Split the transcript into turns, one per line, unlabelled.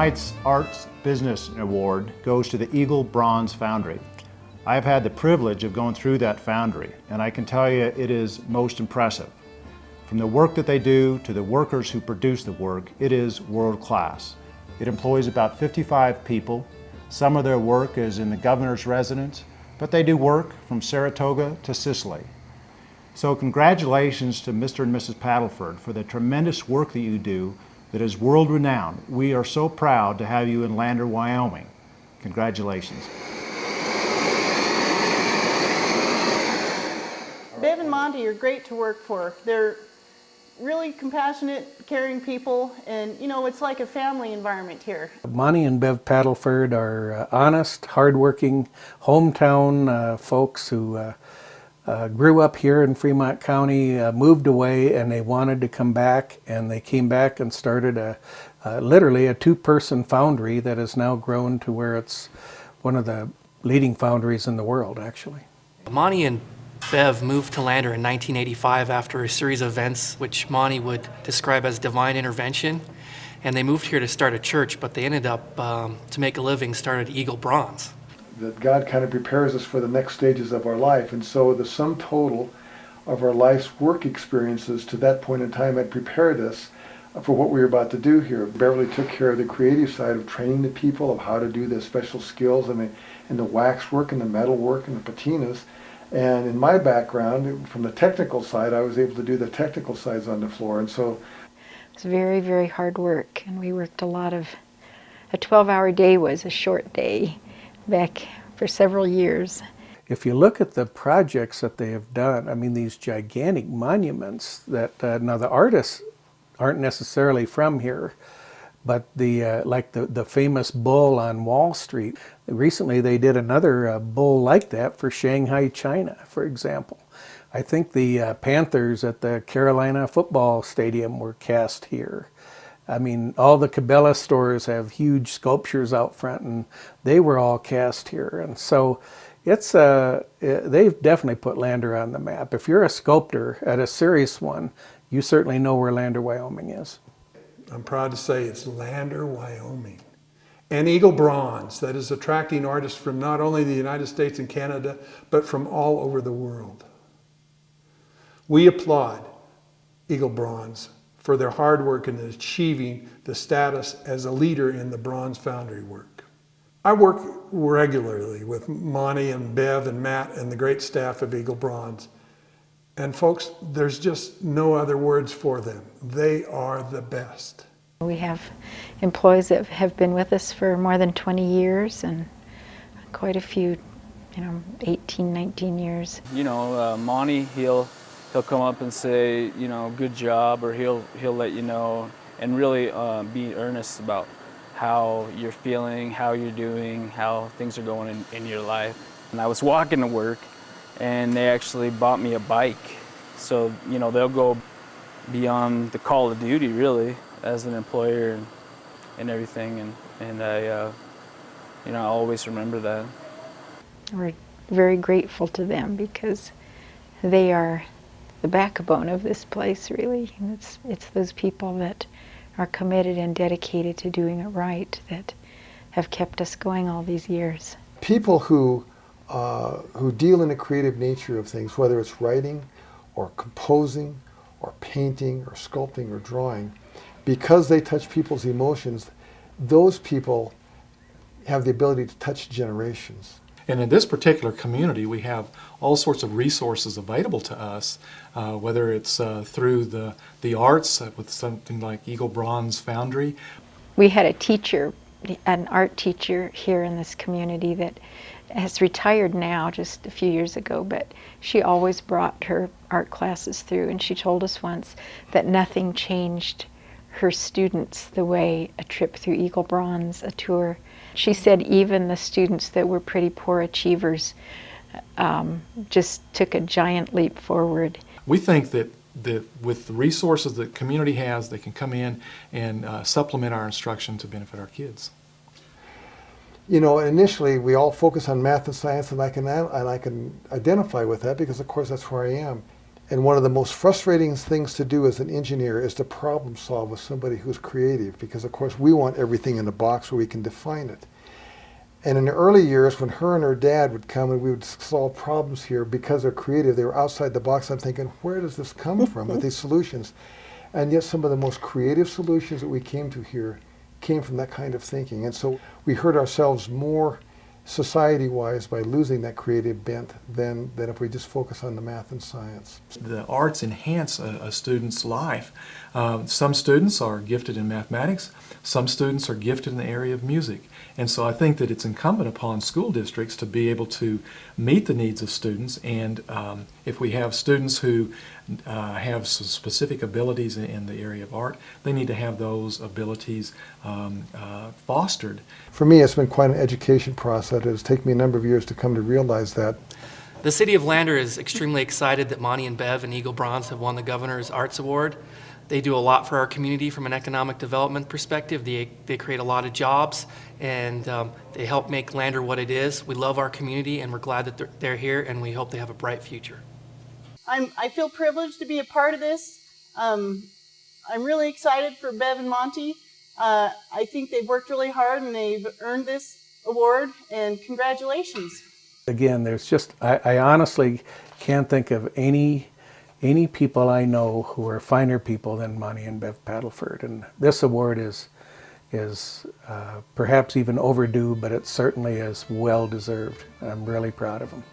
Tonight's Arts Business Award goes to the Eagle Bronze Foundry. I've had the privilege of going through that foundry, and I can tell you it is most impressive. From the work that they do to the workers who produce the work, it is world class. It employs about 55 people. Some of their work is in the governor's residence, but they do work from Saratoga to Sicily. So congratulations to Mr. and Mrs. Paddleford for the tremendous work that you do that is world-renowned. We are so proud to have you in Lander, Wyoming. Congratulations.
Bev and Monty are great to work for. They're really compassionate, caring people, and you know, it's like a family environment here.
Monty and Bev Paddleford are honest, hardworking, hometown folks who grew up here in Fremont County, moved away, and they wanted to come back, and they came back and started literally a two-person foundry that has now grown to where it's one of the leading foundries in the world, actually.
Monty and Bev moved to Lander in 1985 after a series of events which Monty would describe as divine intervention, and they moved here to start a church, but they ended up, to make a living, started Eagle Bronze.
That God kind of prepares us for the next stages of our life, and so the sum total of our life's work experiences to that point in time had prepared us for what we were about to do here. Beverly took care of the creative side of training the people of how to do the special skills and the wax work and the metal work and the patinas. And in my background, from the technical side, I was able to do the technical sides on the floor. And so
it was very, very hard work, and we worked a 12-hour day was a short day back for several years.
If you look at the projects that they have done, I mean, these gigantic monuments that, now the artists aren't necessarily from here, but like the famous bull on Wall Street. Recently they did another bull like that for Shanghai, China, for example. I think the Panthers at the Carolina football stadium were cast here. I mean, all the Cabela stores have huge sculptures out front, and they were all cast here. And so it's they've definitely put Lander on the map. If you're a sculptor at a serious one, you certainly know where Lander, Wyoming is.
I'm proud to say it's Lander, Wyoming. And Eagle Bronze, that is attracting artists from not only the United States and Canada, but from all over the world. We applaud Eagle Bronze for their hard work in achieving the status as a leader in the bronze foundry work. I work regularly with Monty and Bev and Matt and the great staff of Eagle Bronze. And folks, there's just no other words for them. They are the best.
We have employees that have been with us for more than 20 years and quite a few, 18, 19 years.
Monty, he'll come up and say, good job, or he'll let you know, and really be earnest about how you're feeling, how you're doing, how things are going in your life. And I was walking to work, and they actually bought me a bike. So, they'll go beyond the call of duty, really, as an employer and everything. And I always remember that.
We're very grateful to them because they are the backbone of this place, really. And it's those people that are committed and dedicated to doing it right that have kept us going all these years.
people who deal in the creative nature of things, whether it's writing or composing or painting or sculpting or drawing, because they touch people's emotions, those people have the ability to touch generations.
And in this particular community, we have all sorts of resources available to us, whether it's through the arts with something like Eagle Bronze Foundry.
We had a teacher, an art teacher here in this community that has retired now just a few years ago, but she always brought her art classes through, and she told us once that nothing changed her students the way a trip through Eagle Bronze, a tour. She said even the students that were pretty poor achievers just took a giant leap forward.
We think that with the resources that the community has, they can come in and supplement our instruction to benefit our kids.
You know, initially we all focus on math and science, and I can identify with that because, of course, that's where I am. And one of the most frustrating things to do as an engineer is to problem solve with somebody who's creative, because of course we want everything in a box where we can define it. And in the early years, when her and her dad would come and we would solve problems here, because they're creative, they were outside the box. I'm thinking, where does this come from with these solutions? And yet some of the most creative solutions that we came to here came from that kind of thinking. And so we hurt ourselves more society-wise by losing that creative bent than if we just focus on the math and science.
The arts enhance a student's life. Some students are gifted in mathematics, some students are gifted in the area of music. And so I think that it's incumbent upon school districts to be able to meet the needs of students, and if we have students who have some specific abilities in the area of art, they need to have those abilities fostered.
For me, it's been quite an education process. It has taken me a number of years to come to realize that.
The City of Lander is extremely excited that Monty and Bev and Eagle Bronze have won the Governor's Arts Award. They do a lot for our community from an economic development perspective. They create a lot of jobs, and they help make Lander what it is. We love our community, and we're glad that they're here, and we hope they have a bright future.
I feel privileged to be a part of this. I'm really excited for Bev and Monty. I think they've worked really hard and they've earned this award, and congratulations.
Again, there's just, I honestly can't think of any people I know who are finer people than Monty and Bev Paddleford. And this award is perhaps even overdue, but it certainly is well deserved. I'm really proud of them.